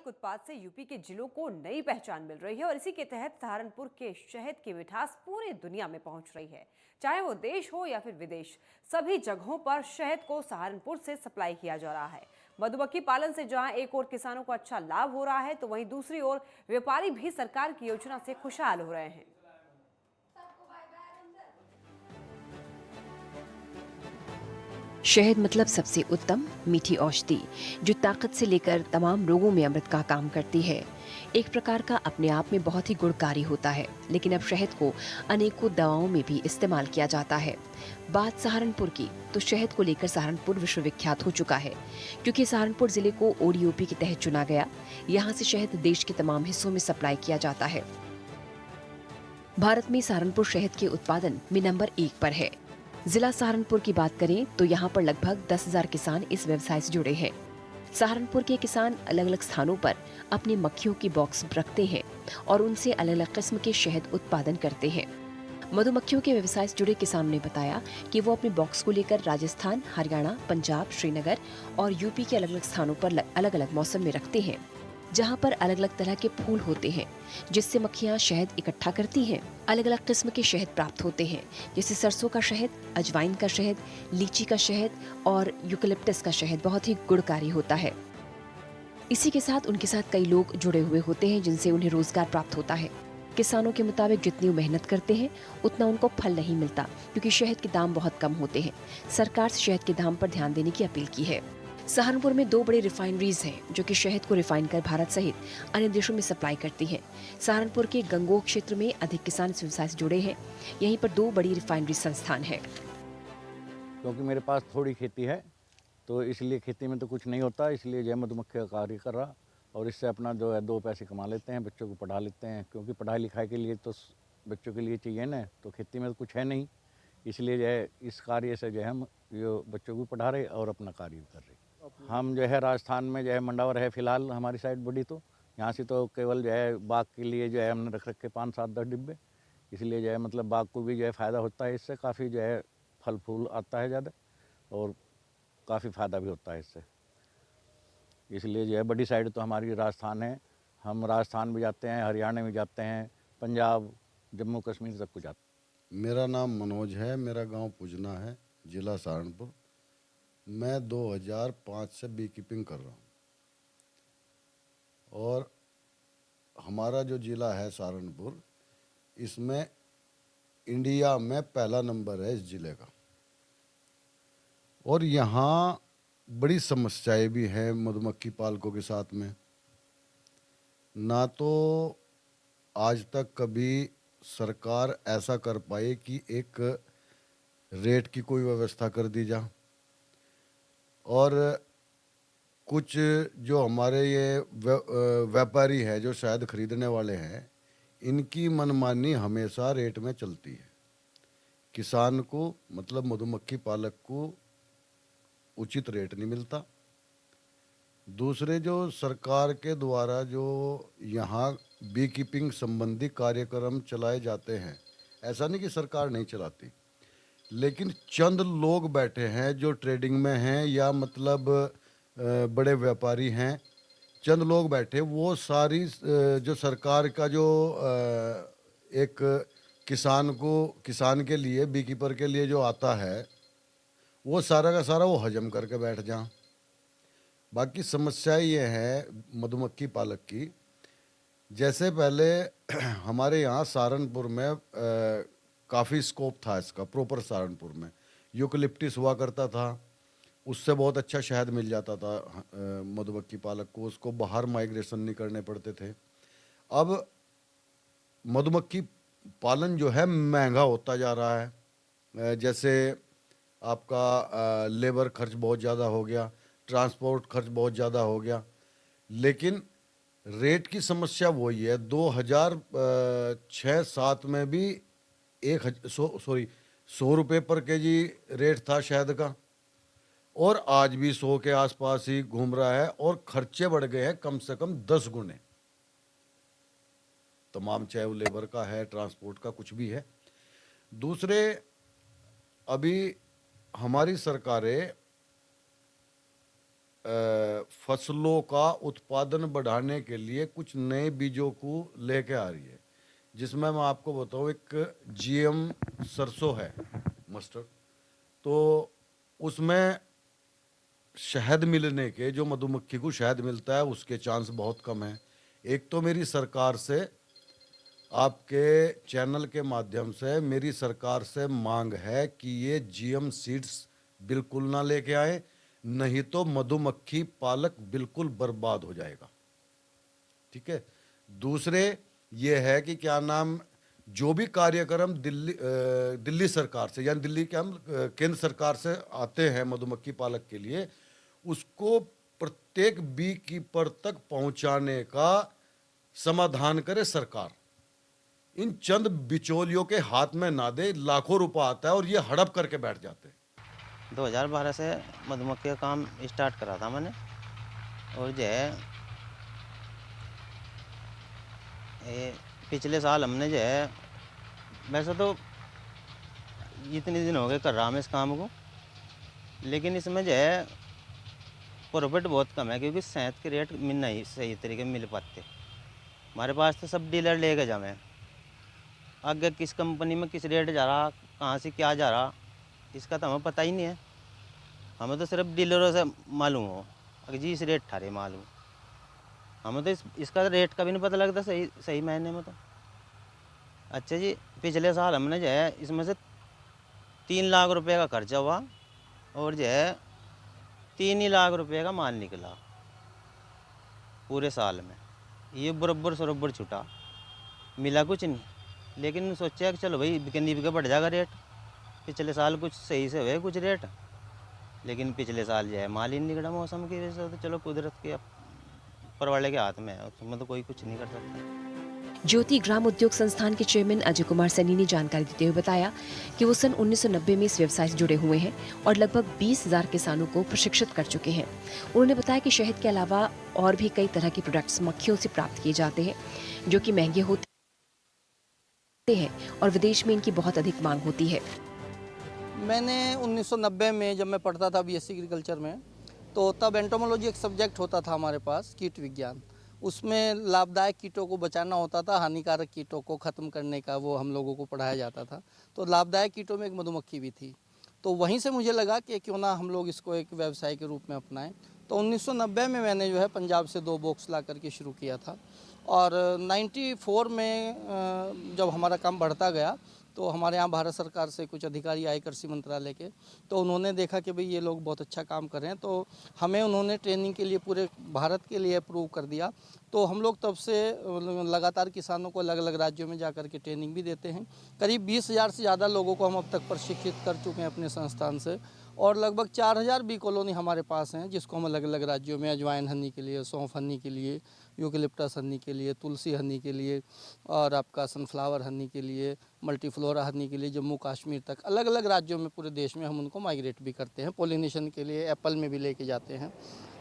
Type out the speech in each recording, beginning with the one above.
उत्पाद से यूपी के जिलों को नई पहचान मिल रही है और इसी के तहत सहारनपुर के शहद की मिठास पूरी दुनिया में पहुंच रही है। चाहे वो देश हो या फिर विदेश, सभी जगहों पर शहद को सहारनपुर से सप्लाई किया जा रहा है। मधुमक्खी पालन से जहां एक ओर किसानों को अच्छा लाभ हो रहा है, तो वहीं दूसरी ओर व्यापारी भी सरकार की योजना से खुशहाल हो रहे हैं। शहद मतलब सबसे उत्तम मीठी औषधि जो ताकत से लेकर तमाम रोगों में अमृत का काम करती है। एक प्रकार का अपने आप में बहुत ही गुणकारी होता है, लेकिन अब शहद को अनेकों दवाओं में भी इस्तेमाल किया जाता है। बात सहारनपुर की, तो शहद को लेकर सहारनपुर विश्वविख्यात हो चुका है, क्योंकि सहारनपुर जिले को ओडीओपी के तहत चुना गया। यहाँ से शहद देश के तमाम हिस्सों में सप्लाई किया जाता है। भारत में सहारनपुर शहद के उत्पादन में नंबर 1 पर है। जिला सहारनपुर की बात करें तो यहाँ पर लगभग 10,000 किसान इस व्यवसाय से जुड़े हैं। सहारनपुर के किसान अलग अलग स्थानों पर अपनी मक्खियों की बॉक्स रखते हैं और उनसे अलग अलग किस्म के शहद उत्पादन करते हैं। मधुमक्खियों के व्यवसाय से जुड़े किसान ने बताया कि वो अपने बॉक्स को लेकर राजस्थान, हरियाणा, पंजाब, श्रीनगर और यूपी के अलग अलग स्थानों पर अलग अलग मौसम में रखते हैं, जहाँ पर अलग अलग तरह के फूल होते हैं, जिससे मक्खियाँ शहद इकट्ठा करती हैं। अलग अलग किस्म के शहद प्राप्त होते हैं, जैसे सरसों का शहद, अजवाइन का शहद, लीची का शहद और यूकलिप्टस का शहद बहुत ही गुणकारी होता है। इसी के साथ उनके साथ कई लोग जुड़े हुए होते हैं, जिनसे उन्हें रोजगार प्राप्त होता है। किसानों के मुताबिक जितनी वो मेहनत करते हैं उतना उनको फल नहीं मिलता, क्योंकि शहद के दाम बहुत कम होते हैं। सरकार से शहद के दाम पर ध्यान देने की अपील की है। सहारनपुर में 2 बड़ी रिफाइनरीज हैं, जो कि शहद को रिफाइन कर भारत सहित अन्य देशों में सप्लाई करती हैं। सहारनपुर के गंगोह क्षेत्र में अधिक किसान इस व्यवसाय से जुड़े हैं। यहीं पर 2 बड़ी रिफाइनरी संस्थान है। क्योंकि मेरे पास थोड़ी खेती है, तो इसलिए खेती में तो कुछ नहीं होता, इसलिए जय मधुमक्खी का कार्य कर रहा और इससे अपना जो है 2 पैसे कमा लेते हैं, बच्चों को पढ़ा लेते हैं। क्योंकि पढ़ाई लिखाई के लिए तो बच्चों के लिए चाहिए ना, तो खेती में तो कुछ है नहीं, इसलिए जो है इस कार्य से जो है हम ये बच्चों को पढ़ा रहे और अपना कार्य भी कर रहे। हम जो है राजस्थान में जो है मंडावर है फिलहाल हमारी साइड बड़ी, तो यहाँ से तो केवल जो है बाग के लिए जो है हमने रख रखे 5, 7, 10 डिब्बे। इसलिए जो है मतलब बाग को भी जो है फ़ायदा होता है, इससे काफ़ी जो है फल फूल आता है ज़्यादा और काफ़ी फ़ायदा भी होता है इससे। इसलिए जो है बड़ी साइड तो हमारी राजस्थान है। हम राजस्थान भी जाते हैं, हरियाणा में जाते हैं, पंजाब, जम्मू कश्मीर तक को जाते हैं। मेरा नाम मनोज है, मेरा गांव पुजना है, जिला सहारनपुर। मैं 2005 से बी कीपिंग कर रहा हूँ और हमारा जो ज़िला है सहारनपुर, इसमें इंडिया में पहला नंबर है इस ज़िले का। और यहाँ बड़ी समस्याएं भी हैं मधुमक्खी पालकों के साथ में। ना तो आज तक कभी सरकार ऐसा कर पाए कि एक रेट की कोई व्यवस्था कर दी जा, और कुछ जो हमारे ये व्यापारी है जो शायद खरीदने वाले हैं, इनकी मनमानी हमेशा रेट में चलती है। किसान को मतलब मधुमक्खी पालक को उचित रेट नहीं मिलता। दूसरे जो सरकार के द्वारा जो यहाँ बी कीपिंग संबंधी कार्यक्रम चलाए जाते हैं, ऐसा नहीं कि सरकार नहीं चलाती, लेकिन चंद लोग बैठे हैं जो ट्रेडिंग में हैं या मतलब बड़े व्यापारी हैं, चंद लोग बैठे, वो सारी जो सरकार का जो एक किसान के लिए, बी कीपर के लिए जो आता है, वो सारा का सारा वो हजम करके बैठ जाएं। बाकी समस्या ये है मधुमक्खी पालक की, जैसे पहले हमारे यहाँ सहारनपुर में काफ़ी स्कोप था इसका, प्रॉपर सहारनपुर में यूकलिप्टिस हुआ करता था, उससे बहुत अच्छा शहद मिल जाता था मधुमक्खी पालक को, उसको बाहर माइग्रेशन नहीं करने पड़ते थे। अब मधुमक्खी पालन जो है महंगा होता जा रहा है। जैसे आपका लेबर खर्च बहुत ज़्यादा हो गया, ट्रांसपोर्ट खर्च बहुत ज़्यादा हो गया, लेकिन रेट की समस्या वही है। 2006-07 में भी 100 रुपये पर केजी रेट था शहद का, और आज भी 100 के आसपास ही घूम रहा है, और खर्चे बढ़ गए हैं कम से कम 10 गुने तमाम, चाहे वो लेबर का है, ट्रांसपोर्ट का, कुछ भी है। दूसरे, अभी हमारी सरकारें फसलों का उत्पादन बढ़ाने के लिए कुछ नए बीजों को लेके आ रही है, जिसमें मैं आपको बताऊं, एक जीएम सरसों है मस्टर्ड, तो उसमें शहद मिलने के, जो मधुमक्खी को शहद मिलता है उसके चांस बहुत कम है। एक तो मेरी सरकार से, आपके चैनल के माध्यम से मेरी सरकार से मांग है कि ये जीएम सीड्स बिल्कुल ना लेके आए, नहीं तो मधुमक्खी पालक बिल्कुल बर्बाद हो जाएगा। ठीक है। दूसरे ये है कि क्या नाम, जो भी कार्यक्रम दिल्ली सरकार से, यानी दिल्ली के हम केंद्र सरकार से आते हैं मधुमक्खी पालक के लिए, उसको प्रत्येक बी कीपर तक पहुंचाने का समाधान करे सरकार। इन चंद बिचौलियों के हाथ में ना दे, लाखों रुपया आता है और ये हड़प करके बैठ जाते हैं। 2012 से मधुमक्खी का काम स्टार्ट करा था मैंने, और जो है ये पिछले साल हमने जो है, वैसे तो इतने दिन हो गए कर रहा हूँ इस काम को, लेकिन इसमें जो है प्रॉफिट बहुत कम है, क्योंकि शहद के रेट मिल नहीं सही तरीके मिल पाते। हमारे पास तो सब डीलर लेके जाए, आगे किस कंपनी में किस रेट जा रहा, कहाँ से क्या जा रहा, इसका तो हमें पता ही नहीं है। हमें तो सिर्फ डीलरों से मालूम हो अगर जी इस रेट ठारे मालूम, हमें तो इसका रेट का भी नहीं पता लगता सही महीने में तो। अच्छा जी, पिछले साल हमने जो है इसमें से 3 लाख रुपए का खर्चा हुआ, और जो है 3 ही लाख रुपए का माल निकला पूरे साल में। ये बराबर सरोबर छुटा, मिला कुछ नहीं। लेकिन सोचा कि चलो भाई बिके बढ़ जाएगा रेट। पिछले साल कुछ सही से हुए कुछ रेट, लेकिन पिछले साल जो है माल ही नहीं निकला मौसम की वजह से। तो चलो कुदरत के परवाले के हाथ में है, उसमें तो कोई कुछ नहीं कर सकता। ज्योति ग्राम उद्योग संस्थान के चेयरमैन अजय कुमार सैनी ने जानकारी देते हुए बताया कि वो सन 1990 में इस व्यवसाय से जुड़े हुए हैं और लगभग 20,000 किसानों को प्रशिक्षित कर चुके हैं। उन्होंने बताया कि शहद के अलावा और भी कई तरह के प्रोडक्ट्स मक्खियों से प्राप्त किए जाते हैं, जो कि महंगे होते हैं और विदेश में इनकी बहुत अधिक मांग होती है। मैंने 1990 में जब मैं पढ़ता था बीएससी एग्रीकल्चर में, तो तब एंटोमोलॉजी एक सब्जेक्ट होता था हमारे पास, कीट विज्ञान। उसमें लाभदायक कीटों को बचाना होता था, हानिकारक कीटों को ख़त्म करने का वो हम लोगों को पढ़ाया जाता था। तो लाभदायक कीटों में एक मधुमक्खी भी थी। तो वहीं से मुझे लगा कि क्यों ना हम लोग इसको एक व्यवसाय के रूप में अपनाएं। तो 1990 में मैंने जो है पंजाब से 2 बॉक्स ला करके शुरू किया था, और 94 में जब हमारा काम बढ़ता गया तो हमारे यहाँ भारत सरकार से कुछ अधिकारी आए कृषि मंत्रालय के, तो उन्होंने देखा कि भाई ये लोग बहुत अच्छा काम कर रहे हैं, तो हमें उन्होंने ट्रेनिंग के लिए पूरे भारत के लिए अप्रूव कर दिया। तो हम लोग तब से लगातार किसानों को अलग अलग राज्यों में जाकर के ट्रेनिंग भी देते हैं। करीब 20,000 से ज़्यादा लोगों को हम अब तक प्रशिक्षित कर चुके हैं अपने संस्थान से, और लगभग 4,000 बी कॉलोनी हमारे पास हैं, जिसको हम अलग अलग राज्यों में अजवाइन हनी के लिए, सौंफ हनी के लिए, यूकेलिप्टस हनी के लिए, तुलसी हनी के लिए, और आपका सनफ्लावर हनी के लिए, मल्टीफ्लोरा हनी के लिए, जम्मू कश्मीर तक अलग अलग राज्यों में पूरे देश में हम उनको माइग्रेट भी करते हैं। पोलिनेशन के लिए एप्पल में भी लेके जाते हैं।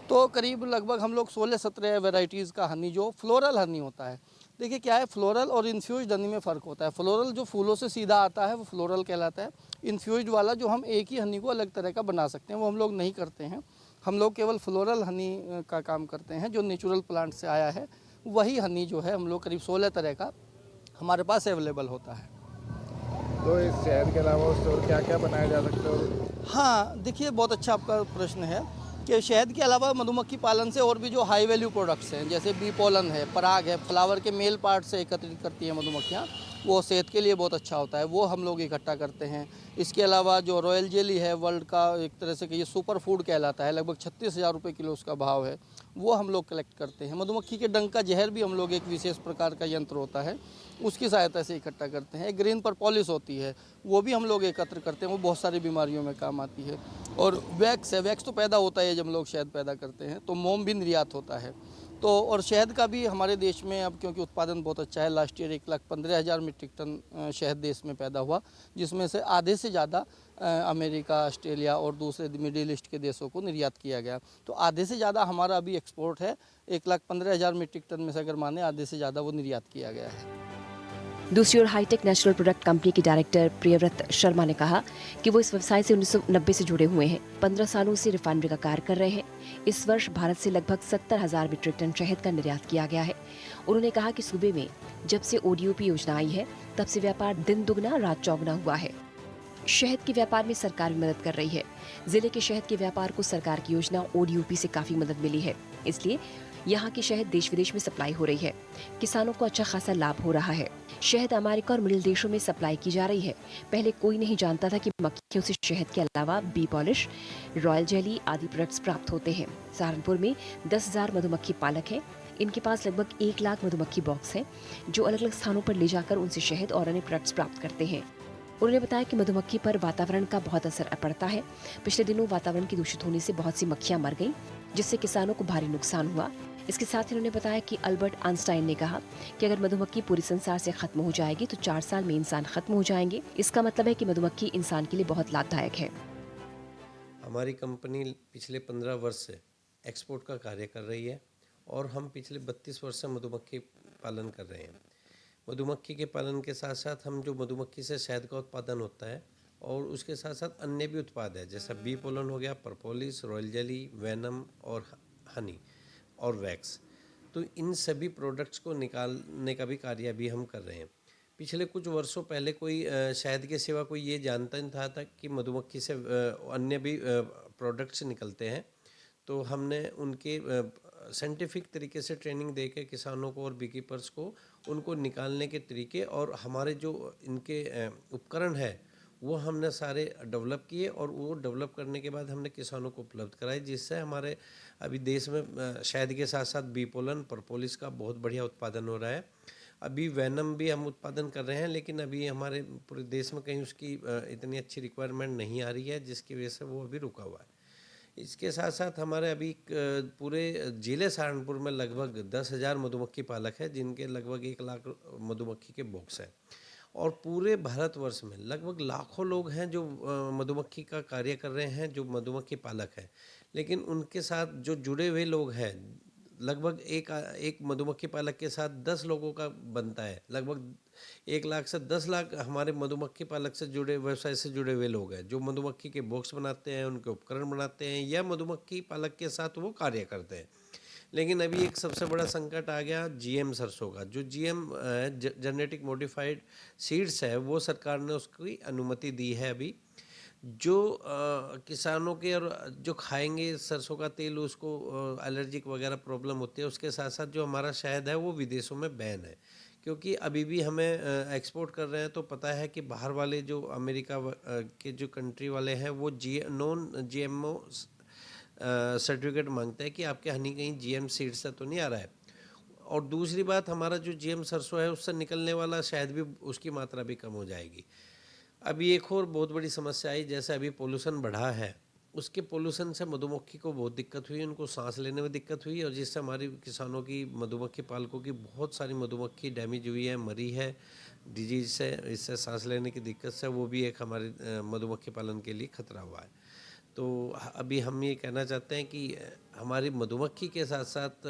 तो करीब लगभग हम लोग 16-17 वैरायटीज़ का हनी, जो फ्लोरल हनी होता है। देखिए क्या है, फ्लोरल और इन्फ्यूज्ड हनी में फ़र्क होता है। फ्लोरल जो फूलों से सीधा आता है वो फ्लोरल कहलाता है। इन्फ्यूज्ड वाला जो हम एक ही हनी को अलग तरह का बना सकते हैं, वो हम लोग नहीं करते हैं। हम लोग केवल फ्लोरल हनी का काम करते हैं, जो नेचुरल प्लांट से आया है। वही हनी जो है हम लोग करीब 16 तरह का हमारे पास अवेलेबल होता है। तो इस शहद के अलावा उससे और क्या क्या बनाया जा सकता है? हाँ, देखिए बहुत अच्छा आपका प्रश्न है कि शहद के अलावा मधुमक्खी पालन से और भी जो हाई वैल्यू प्रोडक्ट्स हैं, जैसे बी पोलन है, पराग है, फ्लावर के मेल पार्ट से एकत्रित करती हैं मधुमक्खियाँ, वो सेहत के लिए बहुत अच्छा होता है, वो हम लोग इकट्ठा करते हैं। इसके अलावा जो रॉयल जेली है, वर्ल्ड का एक तरह से ये सुपर फूड कहलाता है, लगभग 36,000 रुपये किलो उसका भाव है, वो हम लोग कलेक्ट करते हैं। मधुमक्खी के डंक का जहर भी हम लोग, एक विशेष प्रकार का यंत्र होता है, उसकी सहायता से इकट्ठा करते हैं। ग्रीन परपॉलिस होती है, वो भी हम लोग एकत्र करते हैं, वो बहुत सारी बीमारियों में काम आती है। और वैक्स है, वैक्स तो पैदा होता है जब हम लोग शहद पैदा करते हैं, तो मोम भी निर्यात होता है। तो और शहद का भी हमारे देश में अब क्योंकि उत्पादन बहुत अच्छा है, लास्ट ईयर 1,15,000 मीट्रिक टन शहद देश में पैदा हुआ, जिसमें से आधे से ज़्यादा अमेरिका, ऑस्ट्रेलिया और दूसरे मिडिल ईस्ट के देशों को निर्यात किया गया। तो आधे से ज़्यादा हमारा अभी एक्सपोर्ट है, 1,15,000 मीट्रिक टन में से अगर माने, आधे से ज़्यादा वो निर्यात किया गया है। दूसरी ओर हाईटेक नेचुरल प्रोडक्ट कंपनी के डायरेक्टर प्रियव्रत शर्मा ने कहा कि वो इस व्यवसाय से 1990 से जुड़े हुए हैं, 15 सालों से रिफाइनरी का कार्य कर रहे हैं। इस वर्ष भारत से लगभग 70,000 मीट्रिक टन शहद का निर्यात किया गया है। उन्होंने कहा कि सूबे में जब से ODOP योजना आई है तब से व्यापार दिन दुगना रात चौगुना हुआ है। शहद के व्यापार में सरकार भी मदद कर रही है। जिले के शहद के व्यापार को सरकार की योजना ODOP से काफी मदद मिली है, इसलिए यहाँ की शहद देश विदेश में सप्लाई हो रही है। किसानों को अच्छा खासा लाभ हो रहा है। शहद अमेरिका और मिडिल देशों में सप्लाई की जा रही है। पहले कोई नहीं जानता था कि मक्खियों से शहद के अलावा बी पॉलिश, रॉयल जेली आदि प्रोडक्ट्स प्राप्त होते हैं। सहारनपुर में 10,000 मधुमक्खी पालक हैं। इनके पास लगभग 1 लाख मधुमक्खी बॉक्स हैं, जो अलग अलग स्थानों पर ले जाकर उनसे शहद और अन्य प्रोडक्ट्स प्राप्त करते हैं। उन्होंने बताया कि मधुमक्खी पर वातावरण का बहुत असर पड़ता है। पिछले दिनों वातावरण के दूषित होने से बहुत सी मक्खियां मर गईं, जिससे किसानों को भारी नुकसान हुआ। इसके साथ ही उन्होंने बताया कि अल्बर्ट आइंस्टाइन ने कहा कि अगर मधुमक्खी पूरे संसार से खत्म हो जाएगी तो 4 साल में इंसान खत्म हो जाएंगे। इसका मतलब है कि मधुमक्खी इंसान के लिए बहुत लाभदायक है। हमारी कंपनी पिछले 15 वर्ष से एक्सपोर्ट का कार्य कर रही है और हम पिछले 32 वर्ष से मधुमक्खी पालन कर रहे हैं। मधुमक्खी के पालन के साथ साथ हम जो मधुमक्खी से शहद का उत्पादन होता है और उसके साथ साथ अन्य भी उत्पाद है, जैसा बी पोलन हो गया, परपोलिस, रॉयल जेली, वेनम और हनी और वैक्स। तो इन सभी प्रोडक्ट्स को निकालने का भी कार्य अभी हम कर रहे हैं। पिछले कुछ वर्षों पहले कोई शहद के सिवा कोई ये जानता नहीं था कि मधुमक्खी से अन्य भी प्रोडक्ट्स निकलते हैं। तो हमने उनके साइंटिफिक तरीके से ट्रेनिंग दे के किसानों को और बीकीपर्स को उनको निकालने के तरीके और हमारे जो इनके उपकरण है वो हमने सारे डेवलप किए और वो डेवलप करने के बाद हमने किसानों को उपलब्ध कराए, जिससे हमारे अभी देश में शहद के साथ साथ बी पोलन, परपोलिस का बहुत बढ़िया उत्पादन हो रहा है। अभी वेनम भी हम उत्पादन कर रहे हैं, लेकिन अभी हमारे पूरे देश में कहीं उसकी इतनी अच्छी रिक्वायरमेंट नहीं आ रही है, जिसकी वजह से वो अभी रुका हुआ है। इसके साथ साथ हमारे अभी पूरे जिले सहारनपुर में लगभग 10,000 मधुमक्खी पालक है, जिनके लगभग 1 लाख मधुमक्खी के बॉक्स हैं। और पूरे भारतवर्ष में लगभग लाखों लोग हैं जो मधुमक्खी का कार्य कर रहे हैं, जो मधुमक्खी पालक हैं। लेकिन उनके साथ जो जुड़े हुए लोग हैं, लगभग एक मधुमक्खी पालक के साथ 10 लोगों का बनता है। लगभग 1 लाख से 10 लाख हमारे मधुमक्खी पालक से जुड़े, व्यवसाय से जुड़े हुए लोग हैं, जो मधुमक्खी के बॉक्स बनाते हैं, उनके उपकरण बनाते हैं या मधुमक्खी पालक के साथ वो कार्य करते हैं। लेकिन अभी एक सबसे बड़ा संकट आ गया GM सरसों का। जो GM जेनेटिक मॉडिफाइड सीड्स है, वो सरकार ने उसकी अनुमति दी है अभी। जो किसानों के और जो खाएंगे सरसों का तेल, उसको एलर्जिक वगैरह प्रॉब्लम होती है। उसके साथ साथ जो हमारा शहद है वो विदेशों में बैन है, क्योंकि अभी भी हमें एक्सपोर्ट कर रहे हैं तो पता है कि बाहर वाले जो अमेरिका के जो कंट्री वाले हैं वो नॉन GMO सर्टिफिकेट मांगते हैं कि आपके हनी कहीं GM सीड से तो नहीं आ रहा है। और दूसरी बात, हमारा जो GM सरसों है उससे निकलने वाला शहद भी, उसकी मात्रा भी कम हो जाएगी। अभी एक और बहुत बड़ी समस्या आई, जैसे अभी पोल्यूशन बढ़ा है, उसके पोल्यूशन से मधुमक्खी को बहुत दिक्कत हुई, उनको सांस लेने में दिक्कत हुई, और जिससे हमारी किसानों की, मधुमक्खी पालकों की बहुत सारी मधुमक्खी डैमेज हुई है, मरी है डिजीज से। इससे सांस लेने की दिक्कत से वो भी एक हमारे मधुमक्खी पालन के लिए खतरा हुआ है। तो अभी हम ये कहना चाहते हैं कि हमारी मधुमक्खी के साथ साथ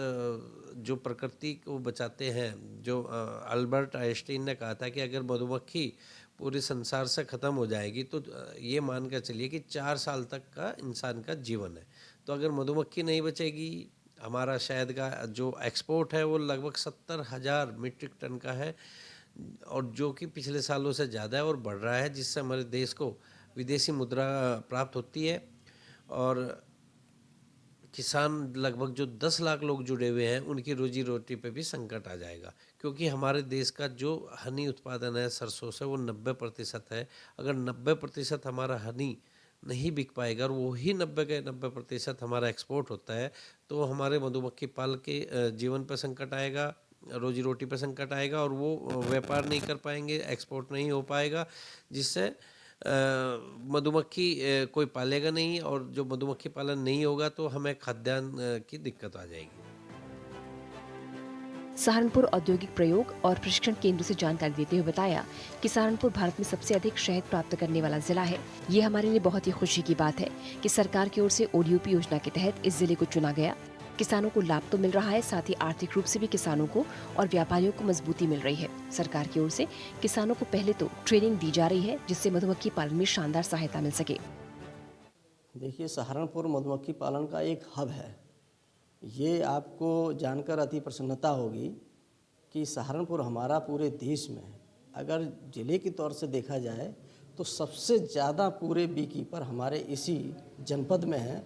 जो प्रकृति को बचाते हैं, जो अल्बर्ट आइंस्टाइन ने कहा था कि अगर मधुमक्खी पूरे संसार से ख़त्म हो जाएगी तो ये मान कर चलिए कि 4 साल तक का इंसान का जीवन है। तो अगर मधुमक्खी नहीं बचेगी, हमारा शहद का जो एक्सपोर्ट है वो लगभग 70,000 मीट्रिक टन का है, और जो कि पिछले सालों से ज़्यादा है और बढ़ रहा है, जिससे हमारे देश को विदेशी मुद्रा प्राप्त होती है। और किसान लगभग जो 10 लाख लोग जुड़े हुए हैं, उनकी रोजी रोटी पे भी संकट आ जाएगा, क्योंकि हमारे देश का जो हनी उत्पादन है सरसों से वो 90% है। अगर 90% हमारा हनी नहीं बिक पाएगा और वही 90% हमारा एक्सपोर्ट होता है, तो हमारे मधुमक्खी पाल के जीवन पर संकट आएगा, रोजी रोटी पर संकट आएगा, और वो व्यापार नहीं कर पाएंगे, एक्सपोर्ट नहीं हो पाएगा, जिससे मधुमक्खी कोई पालेगा नहीं, और जो मधुमक्खी पालन नहीं होगा तो हमें खाद्यान्न की दिक्कत आ जाएगी। सहारनपुर औद्योगिक प्रयोग और प्रशिक्षण केंद्र से जानकारी देते हुए बताया कि सहारनपुर भारत में सबसे अधिक शहद प्राप्त करने वाला जिला है। ये हमारे लिए बहुत ही खुशी की बात है कि सरकार की ओर से ODOP योजना के तहत इस जिले को चुना गया। किसानों को लाभ तो मिल रहा है, साथ ही आर्थिक रूप से भी किसानों को और व्यापारियों को मजबूती मिल रही है। सरकार की ओर से किसानों को पहले तो ट्रेनिंग दी जा रही है, जिससे मधुमक्खी पालन में शानदार सहायता मिल सके। देखिए, सहारनपुर मधुमक्खी पालन का एक हब है। ये आपको जानकर अति प्रसन्नता होगी कि सहारनपुर हमारा पूरे देश में, अगर ज़िले के तौर से देखा जाए तो सबसे ज़्यादा पूरे बी कीपर हमारे इसी जनपद में हैं।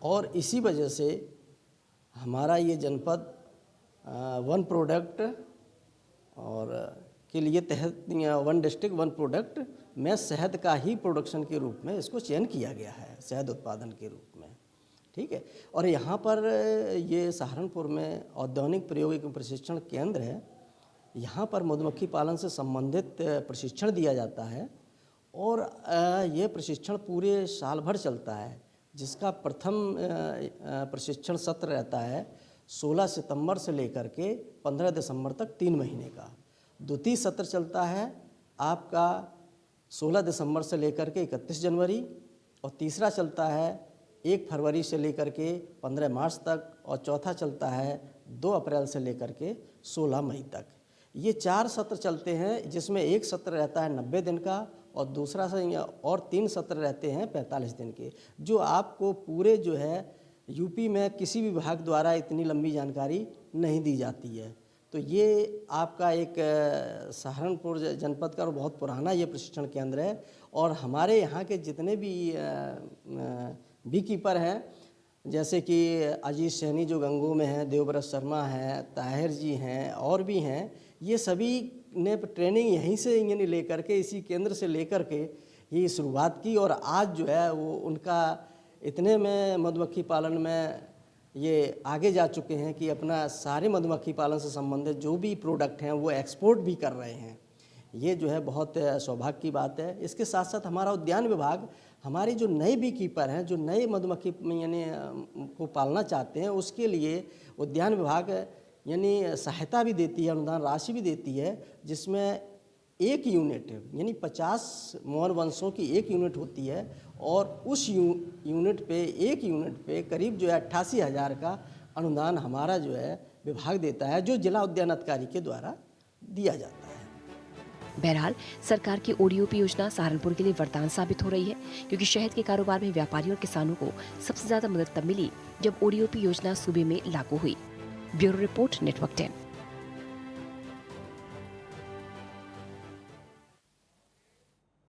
और इसी वजह से हमारा ये जनपद वन प्रोडक्ट और के लिए तहत वन डिस्ट्रिक्ट वन प्रोडक्ट में शहद का ही प्रोडक्शन के रूप में इसको चयन किया गया है, शहद उत्पादन के रूप में। ठीक है। और यहाँ पर ये सहारनपुर में औद्योगिक प्रयोगिक प्रशिक्षण केंद्र है। यहाँ पर मधुमक्खी पालन से संबंधित प्रशिक्षण दिया जाता है और ये प्रशिक्षण पूरे साल भर चलता है, जिसका प्रथम प्रशिक्षण सत्र रहता है 16 सितंबर से लेकर के 15 दिसंबर तक 3 महीने का। द्वितीय सत्र चलता है आपका 16 दिसंबर से लेकर के 31 जनवरी और तीसरा चलता है 1 फरवरी से लेकर के 15 मार्च तक और चौथा चलता है 2 अप्रैल से लेकर के 16 मई तक। ये 4 सत्र चलते हैं, जिसमें एक सत्र रहता है 90 दिन का और दूसरा और 3 सत्र रहते हैं 45 दिन के, जो आपको पूरे जो है यूपी में किसी भी विभाग द्वारा इतनी लंबी जानकारी नहीं दी जाती है। तो ये आपका एक सहारनपुर जनपद का बहुत पुराना ये प्रशिक्षण केंद्र है। और हमारे यहाँ के जितने भी बी कीपर हैं, जैसे कि अजीत सैनी जो गंगो में हैं, देवव्रत शर्मा हैं, ताहिर जी हैं और भी हैं, ये सभी ने ट्रेनिंग यहीं से यानी लेकर के इसी केंद्र से लेकर के ये शुरुआत की। और आज जो है वो उनका इतने में मधुमक्खी पालन में ये आगे जा चुके हैं कि अपना सारे मधुमक्खी पालन से संबंधित जो भी प्रोडक्ट हैं वो एक्सपोर्ट भी कर रहे हैं। ये जो है बहुत सौभाग्य की बात है। इसके साथ साथ हमारा उद्यान विभाग हमारे जो नए बी कीपर हैं, जो नए मधुमक्खी यानी को पालना चाहते हैं, उसके लिए उद्यान विभाग यानी सहायता भी देती है, अनुदान राशि भी देती है, जिसमें एक यूनिट यानी 50 मोर वंशों की एक यूनिट होती है और उस यूनिट पे एक यूनिट पे करीब जो है 88,000 का अनुदान हमारा जो है विभाग देता है, जो जिला उद्यान अधिकारी के द्वारा दिया जाता है। बहरहाल सरकार की ओडीओपी योजना सहारनपुर के लिए वरदान साबित हो रही है, क्योंकि शहद के कारोबार में व्यापारियों और किसानों को सबसे ज्यादा मदद तब मिली जब ओडीओपी योजना सूबे में लागू हुई। Bureau report, network 10।